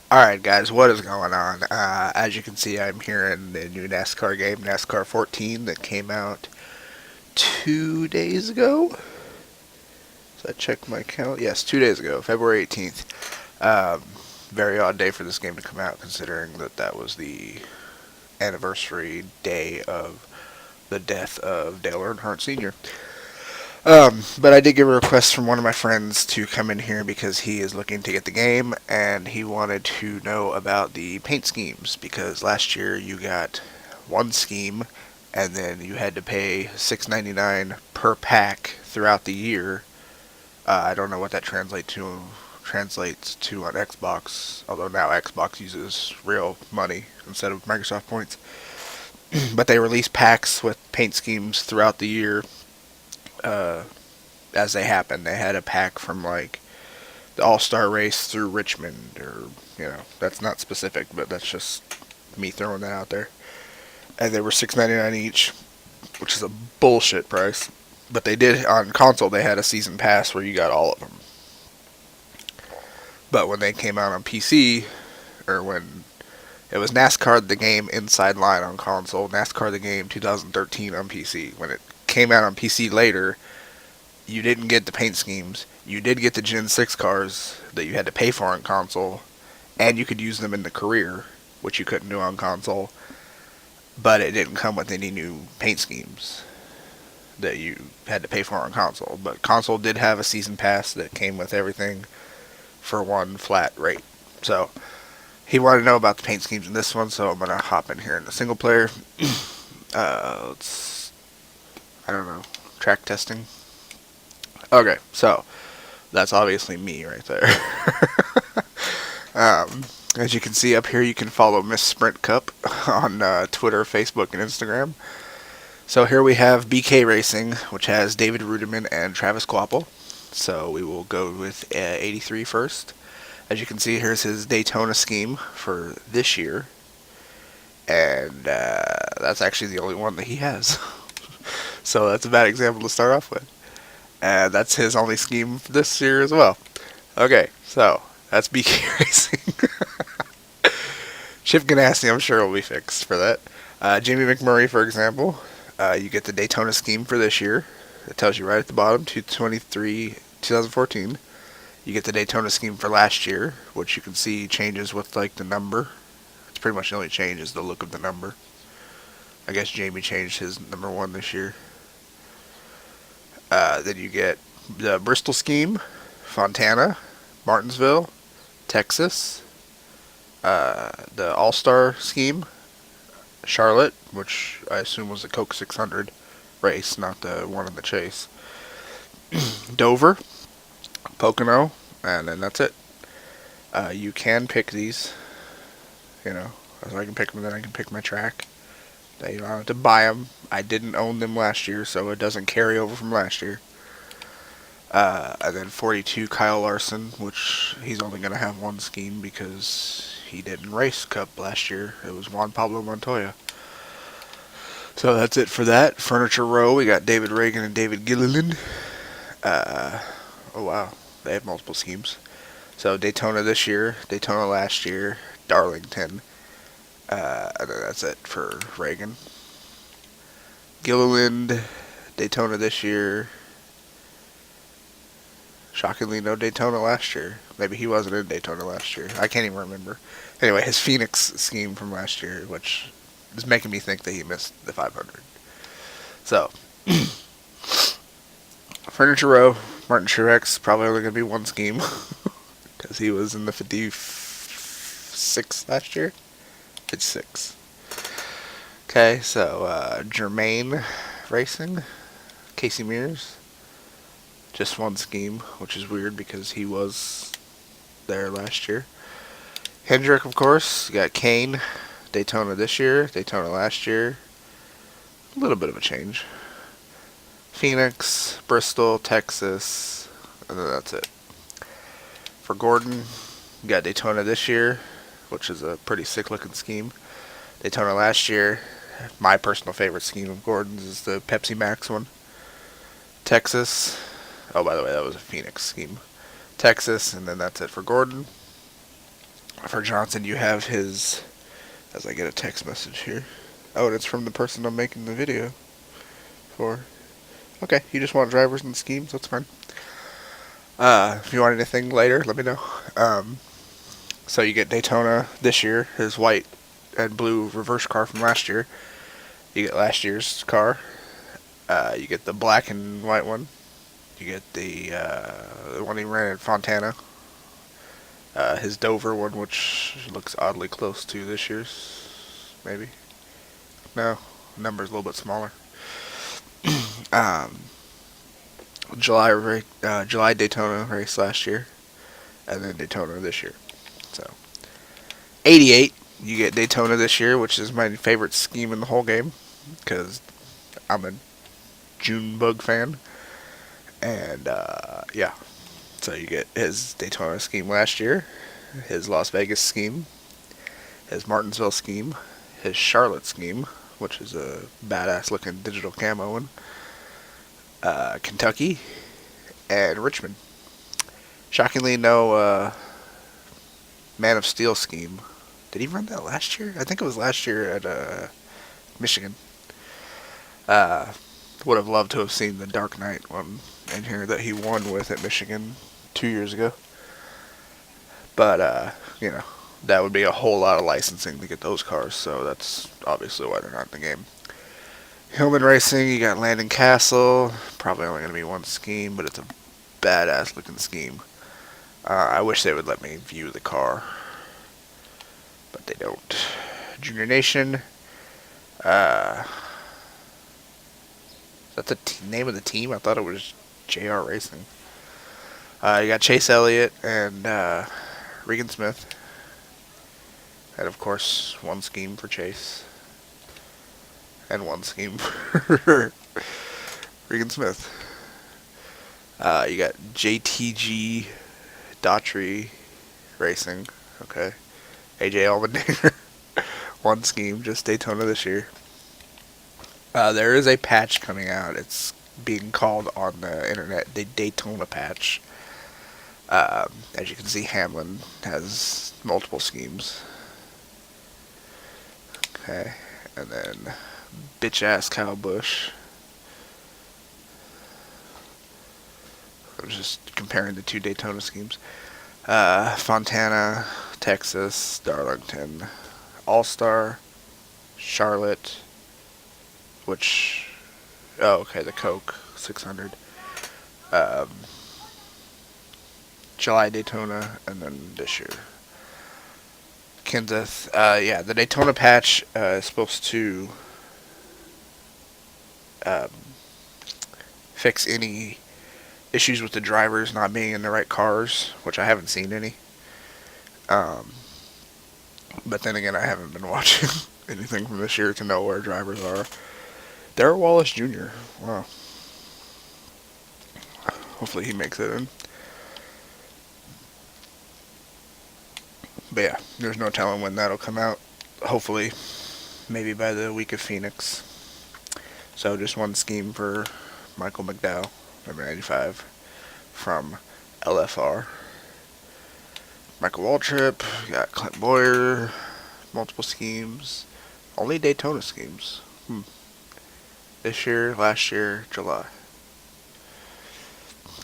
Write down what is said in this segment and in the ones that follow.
Alright, guys, what is going on? As you can see, I'm here in the new NASCAR game, NASCAR 14, that came out 2 days ago. So I checked my count. Yes, 2 days ago, February 18th. Very odd day for this game to come out, considering that was the anniversary day of the death of Dale Earnhardt Sr. But I did get a request from one of my friends to come in here because he is looking to get the game and he wanted to know about the paint schemes because last year you got one scheme and then you had to pay $6.99 per pack throughout the year. I don't know what that translates to on Xbox, although now Xbox uses real money instead of Microsoft points. But they release packs with paint schemes throughout the year. Uh, as they happen. They had a pack from like the All Star race through Richmond, or that's not specific, but that's just me throwing that out there. And they were $6.99 each, which is a bullshit price. But they did on console. They had a season pass where you got all of them. But when they came out on PC, or when it was NASCAR the game Inside Line on console, NASCAR the game 2013 on PC. When it came out on PC later, you didn't get the paint schemes. You did get the Gen 6 cars that you had to pay for on console, and you could use them in the career, which you couldn't do on console. But it didn't come with any new paint schemes that you had to pay for on console. But console did have a season pass that came with everything for one flat rate. So he wanted to know about the paint schemes in this one, so I'm gonna hop in here in the single player. Let's I don't know, track testing. Okay, so that's obviously me right there. As you can see up here, you can follow Miss Sprint Cup on Twitter, Facebook, and Instagram. So here we have BK Racing, which has David Rudiman and Travis Kvapil. So we will go with 83 first. As you can see, here's his Daytona scheme for this year. And that's actually the only one that he has. So that's a bad example to start off with. And that's his only scheme this year as well. Okay, so that's BK Racing. Chip Ganassi, I'm sure, will be fixed for that. Jamie McMurray, for example, you get the Daytona scheme for this year. It tells you right at the bottom, 2014. You get the Daytona scheme for last year, which you can see changes with like the number. It's pretty much the only change is the look of the number. I guess Jamie changed his number one this year. Then you get the Bristol scheme, Fontana, Martinsville, Texas, the All-Star scheme, Charlotte, which I assume was the Coke 600 race, not the one in the chase, Dover, Pocono, and then that's it. You can pick these, so I can pick them, then I can pick my track. You don't have to buy them. I didn't own them last year, so it doesn't carry over from last year. And then 42, Kyle Larson, which he's only going to have one scheme because he didn't race Cup last year. It was Juan Pablo Montoya. So that's it for that. Furniture Row, we got David Reagan and David Gilliland. Oh wow, they have multiple schemes. So Daytona this year, Daytona last year, Darlington. And then that's it for Reagan. Gilliland, Daytona this year. Shockingly, no Daytona last year. Maybe he wasn't in Daytona last year. I can't even remember. Anyway, his Phoenix scheme from last year, which is making me think that he missed the 500. So, Furniture Row, Martin Truex, probably only going to be one scheme. Because he was in the 56 last year. It's 6. Okay, so Germain Racing, Casey Mears, just one scheme, which is weird because he was there last year. Hendrick, of course, you got Kane, Daytona this year, Daytona last year, a little bit of a change. Phoenix, Bristol, Texas, and then that's it. For Gordon, you got Daytona this year, which is a pretty sick looking scheme. Daytona last year, my personal favorite scheme of Gordon's is the Pepsi Max one. Texas, oh by the way, that was a Phoenix scheme. Texas, and then that's it for Gordon. For Johnson, you have his, as I get a text message here. Oh, and it's from the person I'm making the video for. Okay, you just want drivers and schemes, that's fine. If you want anything later, let me know. So you get Daytona this year, his white and blue reverse car from last year. You get last year's car. You get the black and white one. You get the one he ran at Fontana. His Dover one, which looks oddly close to this year's, maybe. No, number's a little bit smaller. um, July Daytona race last year, and then Daytona this year. So 88, you get Daytona this year, which is my favorite scheme in the whole game, because I'm a Junebug fan, and yeah. So you get his Daytona scheme last year, his Las Vegas scheme, his Martinsville scheme, his Charlotte scheme, which is a badass looking digital camo one, Kentucky, and Richmond. Shockingly, no Man of Steel scheme. Did he run that last year? I think it was last year at Michigan. Uh, would have loved to have seen the Dark Knight one in here that he won with at Michigan 2 years ago. But, that would be a whole lot of licensing to get those cars, so that's obviously why they're not in the game. Hillman Racing, you got Landon Castle. Probably only going to be one scheme, but it's a badass looking scheme. I wish they would let me view the car, but they don't. Junior Nation. Is that the name of the team? I thought it was JR Racing. You got Chase Elliott and Regan Smith. And of course, one scheme for Chase. And one scheme for Regan Smith. You got JTG Daughtry Racing. Okay. AJ Allmendinger. One scheme, just Daytona this year. There is a patch coming out. It's being called on the internet the Daytona Patch. As you can see, Hamlin has multiple schemes. Okay, and then bitch ass Kyle Busch. I was just comparing the two Daytona schemes. Fontana, Texas, Darlington, All-Star, Charlotte, which, the Coke 600. July Daytona, and then this year. Kenseth, the Daytona Patch is supposed to fix any issues with the drivers not being in the right cars, which I haven't seen any. But then again, I haven't been watching anything from this year to know where drivers are. Darrell Wallace Jr. Wow. Hopefully he makes it in. But yeah, there's no telling when that'll come out. Hopefully, maybe by the week of Phoenix. So just one scheme for Michael McDowell, number 95, from LFR. Michael Waltrip, got Clint Boyer, multiple schemes. Only Daytona schemes. This year, last year, July.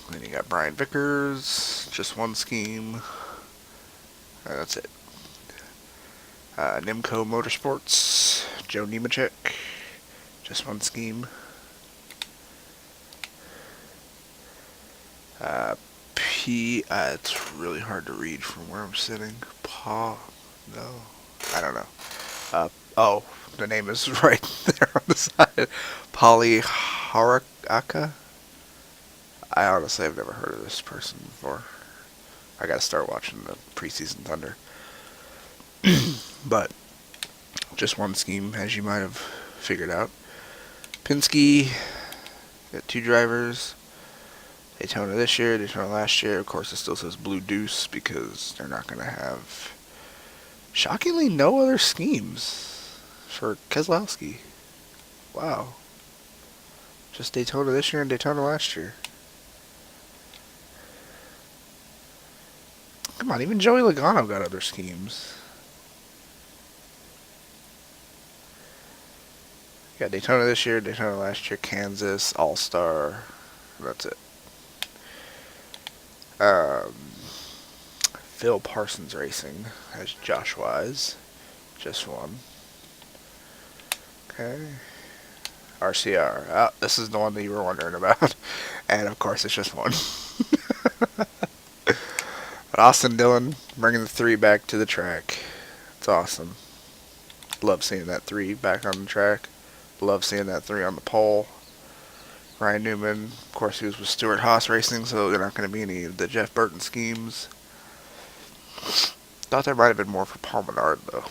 Then you got Brian Vickers, just one scheme. And that's it. Nimco Motorsports, Joe Nemechek, just one scheme. It's really hard to read from where I'm sitting. I don't know. The name is right there on the side. Polly Haraka. I honestly have never heard of this person before. I gotta start watching the preseason Thunder. But just one scheme, as you might have figured out. Penske, got two drivers. Daytona this year, Daytona last year. Of course, it still says Blue Deuce because they're not gonna have, shockingly, no other schemes for Keselowski. Wow. Just Daytona this year and Daytona last year. Come on, even Joey Logano got other schemes. Got Daytona this year, Daytona last year, Kansas, All-Star. That's it. Phil Parsons Racing has Josh Wise. Just one. Okay. RCR. Oh, this is the one that you were wondering about. And of course, it's just one. But Austin Dillon bringing the 3 back to the track. It's awesome. Love seeing that 3 back on the track. Love seeing that 3 on the pole. Ryan Newman, of course, he was with Stewart Haas Racing, so they're not going to be any of the Jeff Burton schemes. Thought there might have been more for Paul Menard, though.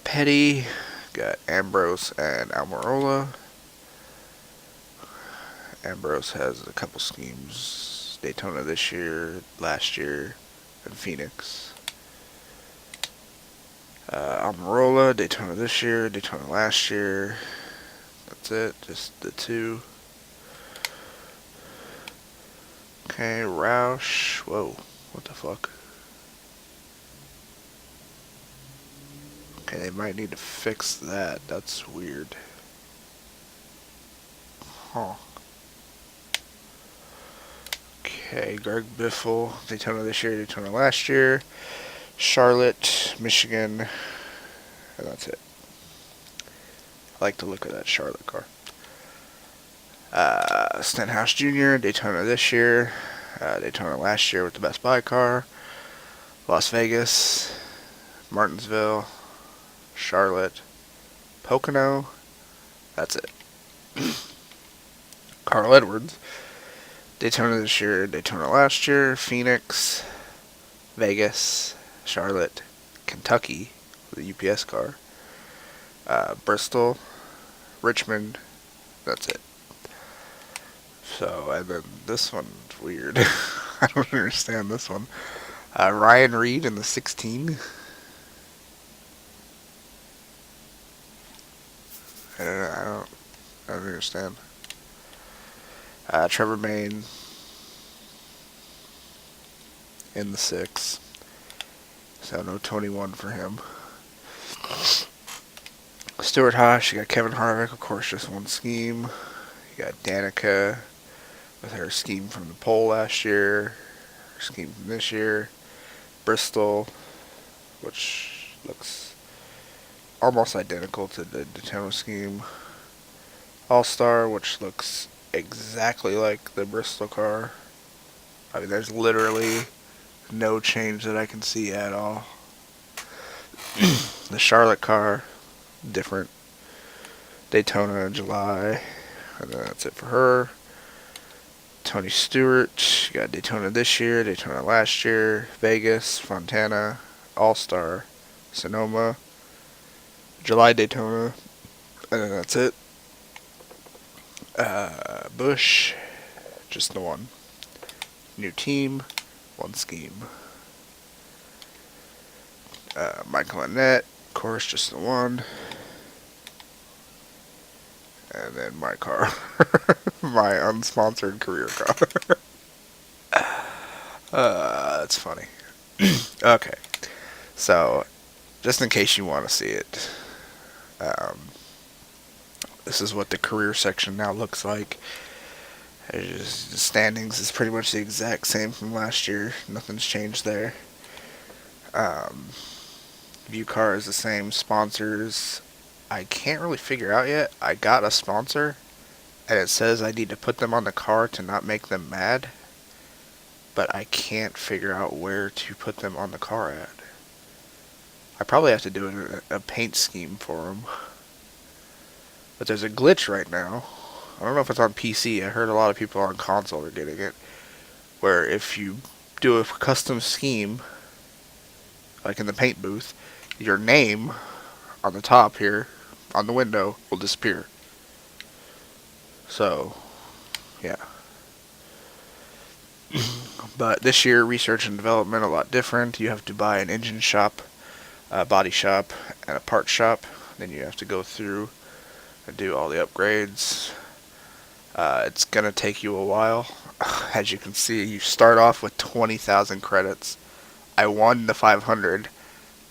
Petty, got Ambrose and Almirola. Ambrose has a couple schemes. Daytona this year, last year, and Phoenix. Almirola, Daytona this year, Daytona last year. That's it, just the 2. Okay, Roush. Whoa, what the fuck? Okay, they might need to fix that. That's weird. Huh. Okay, Greg Biffle, Daytona this year, Daytona last year. Charlotte, Michigan, and that's it. I like the look of that Charlotte car. Stenhouse Jr., Daytona this year, Daytona last year with the Best Buy car. Las Vegas, Martinsville, Charlotte, Pocono. That's it. Carl Edwards, Daytona this year, Daytona last year, Phoenix, Vegas, Charlotte, Kentucky with a UPS car, Bristol, Richmond. That's it. So, and then this one's weird. I don't understand this one. Ryan Reed in the 16. I don't understand. Trevor Main in the 6. So no 21 for him. Stuart Haas, you got Kevin Harvick, of course, just one scheme. You got Danica with her scheme from the pole last year, her scheme from this year. Bristol, which looks almost identical to the Daytona scheme. All-Star, which looks exactly like the Bristol car. I mean, there's literally no change that I can see at all. The Charlotte car, different. Daytona in July, and then that's it for her. Tony Stewart, you got Daytona this year, Daytona last year, Vegas, Fontana, All-Star, Sonoma, July Daytona, and then that's it. Busch, just the one. New team, one scheme. Michael Annette, of course, just the one. And then my car. My unsponsored career car. That's funny. Okay. So, just in case you want to see it, this is what the career section now looks like. The standings is pretty much the exact same from last year. Nothing's changed there. View car is the same. Sponsors, I can't really figure out yet. I got a sponsor, and it says I need to put them on the car to not make them mad, but I can't figure out where to put them on the car at. I probably have to do a paint scheme for them. But there's a glitch right now. I don't know if it's on PC. I heard a lot of people on console are getting it, where if you do a custom scheme, like in the paint booth, your name on the top here, on the window, will disappear. So, yeah. But this year, research and development a lot different. You have to buy an engine shop, a body shop, and a part shop. Then you have to go through and do all the upgrades. It's going to take you a while. As you can see, you start off with 20,000 credits. I won the 500,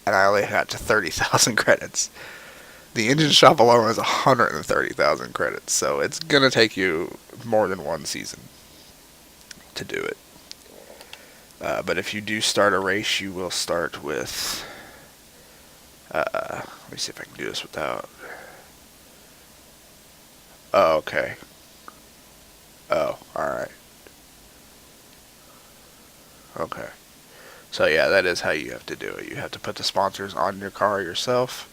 and I only got to 30,000 credits. The engine shop alone is 130,000 credits, so it's going to take you more than one season to do it. But if you do start a race, you will start with... let me see if I can do this without... Oh, okay. Oh, alright. Okay. So yeah, that is how you have to do it. You have to put the sponsors on your car yourself.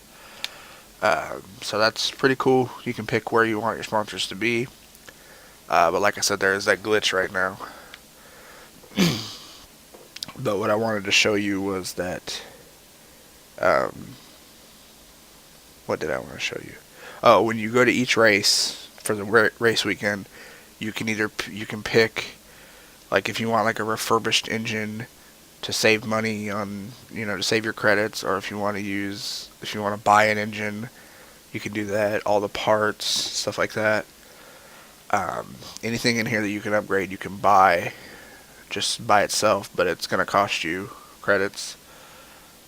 So that's pretty cool. You can pick where you want your sponsors to be. But like I said, there is that glitch right now. But what I wanted to show you was that... what did I want to show you? Oh, when you go to each race for the race weekend, you can pick, like, if you want like a refurbished engine to save money on, to save your credits, or if you want to buy an engine, you can do that. All the parts, stuff like that. Anything in here that you can upgrade, you can buy just by itself, but it's going to cost you credits.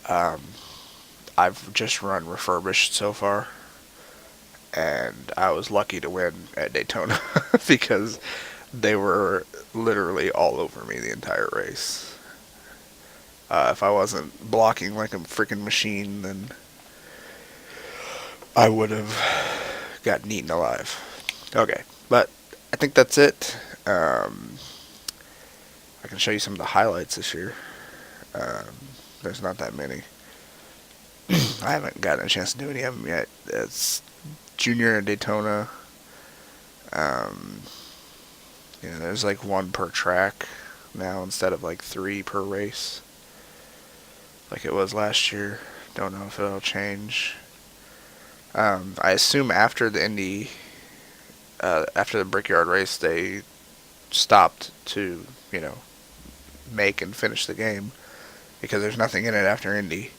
I've just run refurbished so far, and I was lucky to win at Daytona because they were literally all over me the entire race. If I wasn't blocking like a freaking machine, then I would have gotten eaten alive. Okay, but I think that's it. I can show you some of the highlights this year. There's not that many. I haven't gotten a chance to do any of them yet. It's Junior and Daytona. There's like one per track now instead of like 3 per race, like it was last year. Don't know if it'll change. I assume after the Indy, after the Brickyard race, they stopped to, make and finish the game because there's nothing in it after Indy.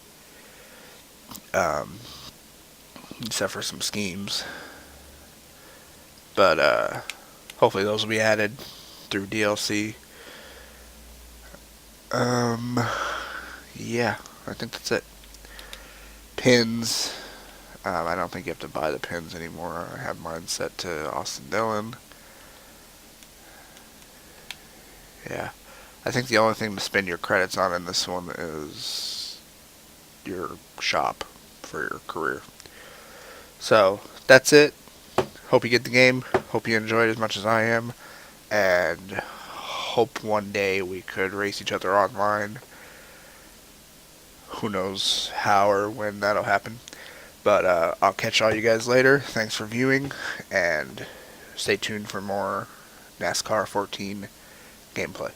Except for some schemes. But hopefully those will be added through DLC. Yeah, I think that's it. Pins. I don't think you have to buy the pins anymore. I have mine set to Austin Dillon. Yeah. I think the only thing to spend your credits on in this one is your shop for your career. So, that's it. Hope you get the game. Hope you enjoy it as much as I am. And hope one day we could race each other online. Who knows how or when that'll happen. But I'll catch all you guys later. Thanks for viewing. And stay tuned for more NASCAR 14 gameplay.